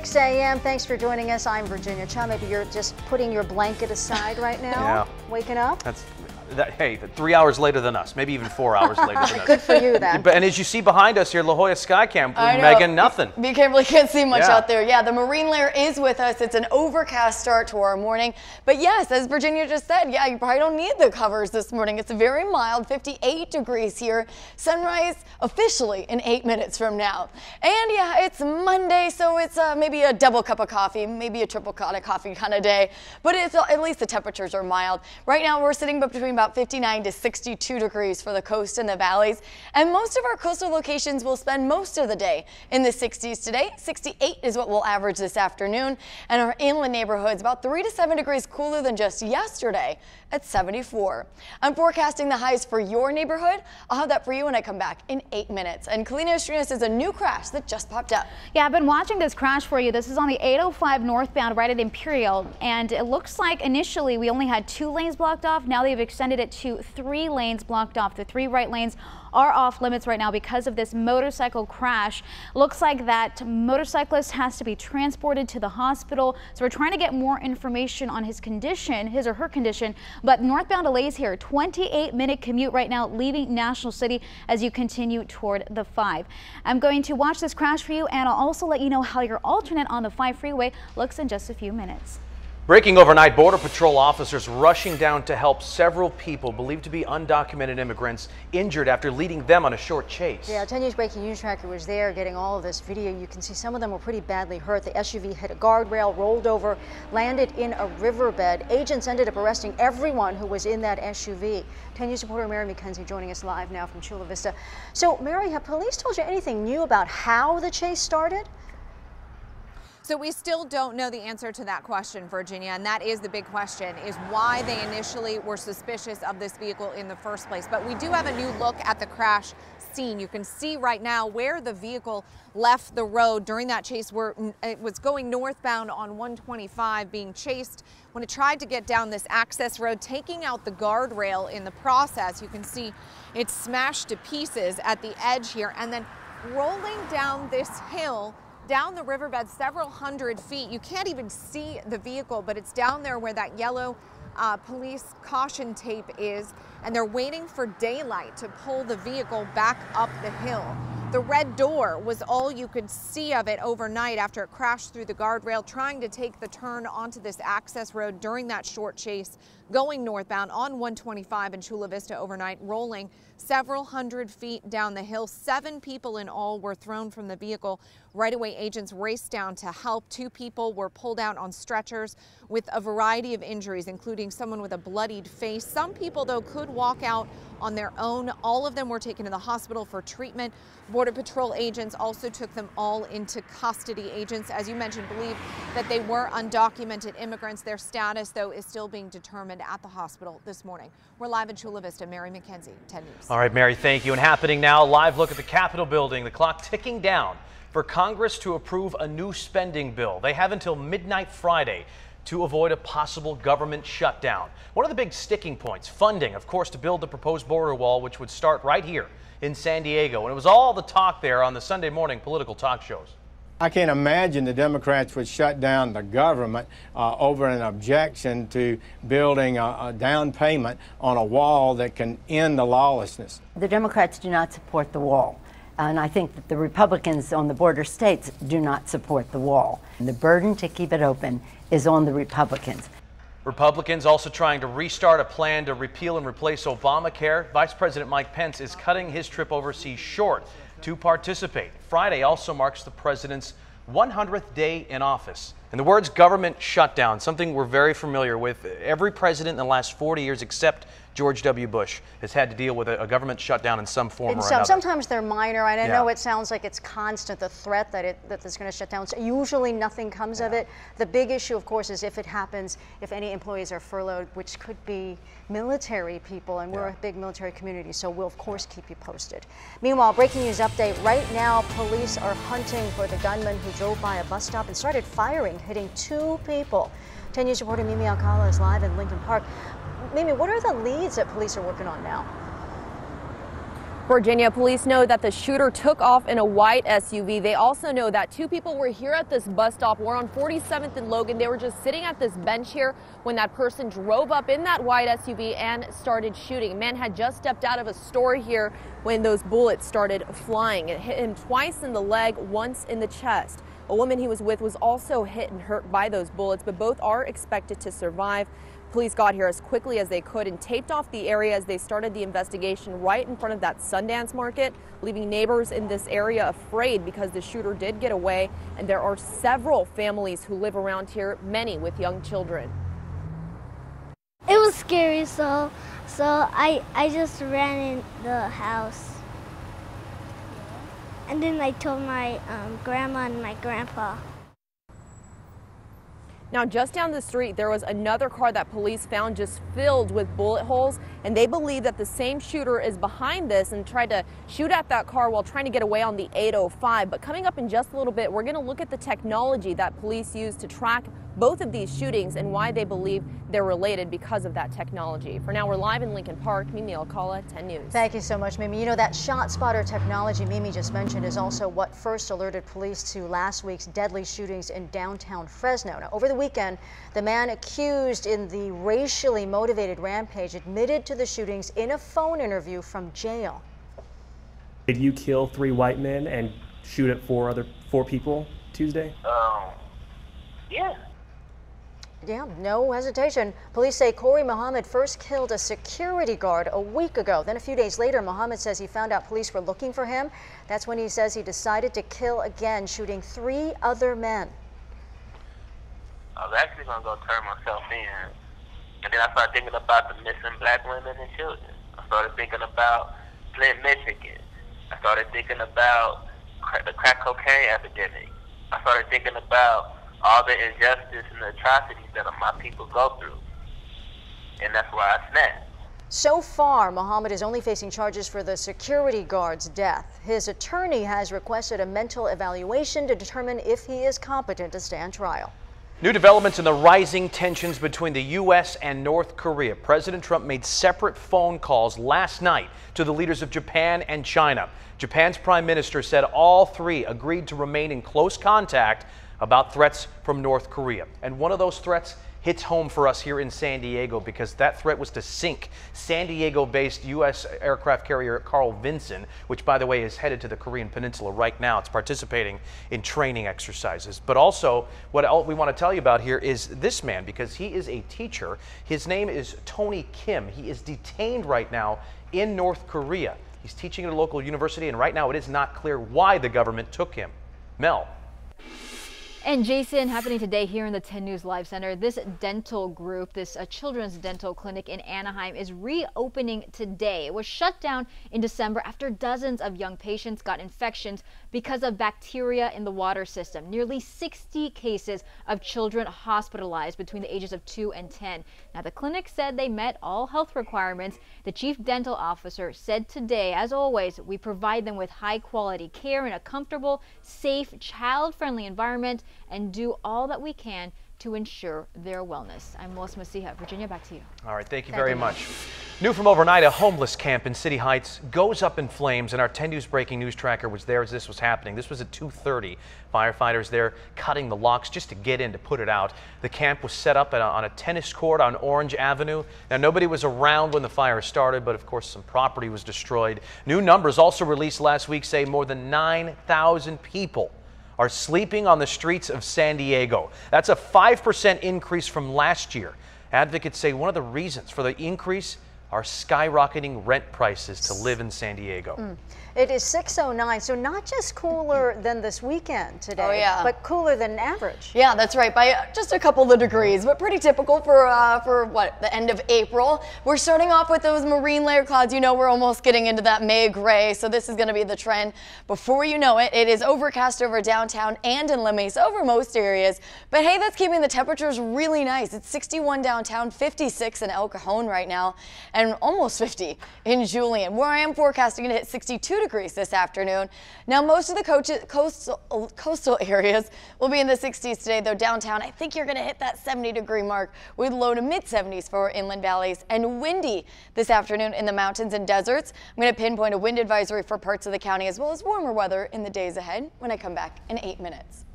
6 a.m. Thanks for joining us. I'm Virginia Cha. Maybe you're just putting your blanket aside right now, waking up. Hey, 3 hours later than us, maybe even 4 hours later than us. Good for you, then. And as you see behind us here, La Jolla Skycam, Megan, nothing. You can't see much out there. Yeah, the marine layer is with us. It's an overcast start to our morning. But yes, as Virginia just said, yeah, you probably don't need the covers this morning. It's very mild, 58 degrees here. Sunrise officially in 8 minutes from now. And yeah, it's Monday, so it's maybe a double cup of coffee, maybe a triple cup of coffee kind of day. But it's at least the temperatures are mild. Right now, we're sitting between about 59 to 62 degrees for the coast and the valleys. And most of our coastal locations will spend most of the day in the 60s today. 68 is what we'll average this afternoon. And our inland neighborhoods about 3 to 7 degrees cooler than just yesterday at 74. I'm forecasting the highs for your neighborhood. I'll have that for you when I come back in 8 minutes. And Kalina Estrinas is a new crash that just popped up. Yeah, I've been watching this crash for you. This is on the 805 northbound right at Imperial. And it looks like initially we only had 2 lanes blocked off. Now they've extended it to 3 lanes blocked off. The 3 right lanes are off limits right now because of this motorcycle crash. Looks like that motorcyclist has to be transported to the hospital. So we're trying to get more information on his condition, his or her condition. But northbound delays here, 28-minute commute right now leaving National City as you continue toward the 5. I'm going to watch this crash for you, and I'll also let you know how your alternate on the 5 freeway looks in just a few minutes. Breaking overnight, Border Patrol officers rushing down to help several people believed to be undocumented immigrants injured after leading them on a short chase. Yeah, 10 News Breaking News Tracker was there getting all of this video. You can see some of them were pretty badly hurt. The SUV hit a guardrail, rolled over, landed in a riverbed. Agents ended up arresting everyone who was in that SUV. 10 News reporter Mary McKenzie joining us live now from Chula Vista. So, Mary, have police told you anything new about how the chase started? So we still don't know the answer to that question, Virginia, and that is the big question, is why they initially were suspicious of this vehicle in the first place. But we do have a new look at the crash scene. You can see right now where the vehicle left the road during that chase, where it was going northbound on 125, being chased when it tried to get down this access road, taking out the guardrail in the process. You can see it smashed to pieces at the edge here, and then rolling down this hill down the riverbed several hundred feet. You can't even see the vehicle, but it's down there where that yellow police caution tape is, and they're waiting for daylight to pull the vehicle back up the hill. The red door was all you could see of it overnight after it crashed through the guardrail, trying to take the turn onto this access road during that short chase, going northbound on 125 in Chula Vista overnight, rolling several hundred feet down the hill. 7 people in all were thrown from the vehicle. Right away, agents raced down to help. 2 people were pulled out on stretchers with a variety of injuries, including someone with a bloodied face. Some people, though, could walk out on their own. All of them were taken to the hospital for treatment. Border Patrol agents also took them all into custody. Agents, as you mentioned, believe that they were undocumented immigrants. Their status, though, is still being determined at the hospital this morning. We're live in Chula Vista. Mary McKenzie, 10 News. All right, Mary, thank you. And happening now, live look at the Capitol building. The clock ticking down for Congress to approve a new spending bill. They have until midnight Friday to avoid a possible government shutdown. One of the big sticking points, funding, of course, to build the proposed border wall, which would start right here in San Diego. And it was all the talk there on the Sunday morning political talk shows. I can't imagine the Democrats would shut down the government over an objection to building a down payment on a wall that can end the lawlessness. The Democrats do not support the wall. And I think that the Republicans on the border states do not support the wall. And the burden to keep it open is on the Republicans. Republicans also trying to restart a plan to repeal and replace Obamacare. Vice President Mike Pence is cutting his trip overseas short to participate. Friday also marks the president's 100th day in office. And the words government shutdown, something we're very familiar with. Every president in the last 40 years except George W. Bush has had to deal with a government shutdown in some form or another. Sometimes they're minor, and I know it sounds like it's constant, the threat that it's going to shut down. So usually nothing comes of it. The big issue, of course, is if it happens, if any employees are furloughed, which could be military people, and we're a big military community, so we'll, of course, keep you posted. Meanwhile, breaking news update. Right now, police are hunting for the gunman who drove by a bus stop and started firing, hitting 2 people. 10 News reporter Mimi Alcala is live in Lincoln Park. Mimi, what are the leads that police are working on now? Virginia police know that the shooter took off in a white SUV. They also know that 2 people were here at this bus stop. We're on 47th and Logan. They were just sitting at this bench here when that person drove up in that white SUV and started shooting. A man had just stepped out of a store here when those bullets started flying. It hit him twice in the leg, once in the chest. A woman he was with was also hit and hurt by those bullets, but both are expected to survive. Police got here as quickly as they could and taped off the area as they started the investigation right in front of that Sundance market, leaving neighbors in this area afraid because the shooter did get away, and there are several families who live around here, many with young children. It was scary, so I just ran in the house. And then I told my grandma and my grandpa. Now, just down the street, there was another car that police found just filled with bullet holes, and they believe that the same shooter is behind this and tried to shoot at that car while trying to get away on the 805. But coming up in just a little bit, we're going to look at the technology that police use to track both of these shootings and why they believe they're related because of that technology. For now, we're live in Lincoln Park. Mimi Alcala, 10 News. Thank you so much, Mimi. You know, that shot spotter technology Mimi just mentioned is also what first alerted police to last week's deadly shootings in downtown Fresno. Now, over the weekend, the man accused in the racially motivated rampage admitted to the shootings in a phone interview from jail. Did you kill 3 white men and shoot at 4 people Tuesday? Yeah. Yeah, no hesitation. Police say Corey Muhammad first killed a security guard a week ago. Then a few days later, Muhammad says he found out police were looking for him. That's when he says he decided to kill again, shooting 3 other men. I was actually going to go turn myself in. And then I started thinking about the missing black women and children. I started thinking about Flint, Michigan. I started thinking about the crack cocaine epidemic. I started thinking about all the injustice and the atrocities that my people go through. And that's why I snapped. So far, Muhammad is only facing charges for the security guard's death. His attorney has requested a mental evaluation to determine if he is competent to stand trial. New developments in the rising tensions between the U.S. and North Korea. President Trump made separate phone calls last night to the leaders of Japan and China. Japan's prime minister said all 3 agreed to remain in close contact about threats from North Korea. And one of those threats hits home for us here in San Diego because that threat was to sink San Diego-based U.S. aircraft carrier Carl Vinson, which, by the way, is headed to the Korean Peninsula right now. It's participating in training exercises. But also, what we want to tell you about here is this man, because he is a teacher. His name is Tony Kim. He is detained right now in North Korea. He's teaching at a local university, and right now it is not clear why the government took him. Mel. And Jason, happening today here in the 10 News Live Center, this dental group, this children's dental clinic in Anaheim is reopening today. It was shut down in December after dozens of young patients got infections because of bacteria in the water system. Nearly 60 cases of children hospitalized between the ages of 2 and 10. Now, the clinic said they met all health requirements. The chief dental officer said today, as always, we provide them with high quality care in a comfortable, safe, child-friendly environment and do all that we can to ensure their wellness. I'm Melissa Masiha. Virginia, back to you. All right, thank you very much. New from overnight, a homeless camp in City Heights goes up in flames, and our 10 News breaking news tracker was there as this was happening. This was at 2:30. Firefighters there cutting the locks just to get in to put it out. The camp was set up on a tennis court on Orange Avenue. Now, nobody was around when the fire started, but of course some property was destroyed. New numbers also released last week say more than 9,000 people are sleeping on the streets of San Diego. That's a 5% increase from last year. Advocates say one of the reasons for the increase are skyrocketing rent prices to live in San Diego. It is 6:09, so not just cooler than this weekend today, but cooler than average. Yeah, that's right, by just a couple of degrees, but pretty typical for what, the end of April. We're starting off with those marine layer clouds. You know, we're almost getting into that May gray, so this is going to be the trend. Before you know it, it is overcast over downtown and in La Mesa, over most areas. But hey, that's keeping the temperatures really nice. It's 61 downtown, 56 in El Cajon right now, and almost 50 in Julian, where I am forecasting to hit 62 degrees degrees this afternoon. Now, most of the coastal areas will be in the 60s today, though downtown, I think you're going to hit that 70-degree mark with low to mid 70s for inland valleys, and windy this afternoon in the mountains and deserts. I'm going to pinpoint a wind advisory for parts of the county, as well as warmer weather in the days ahead when I come back in 8 minutes.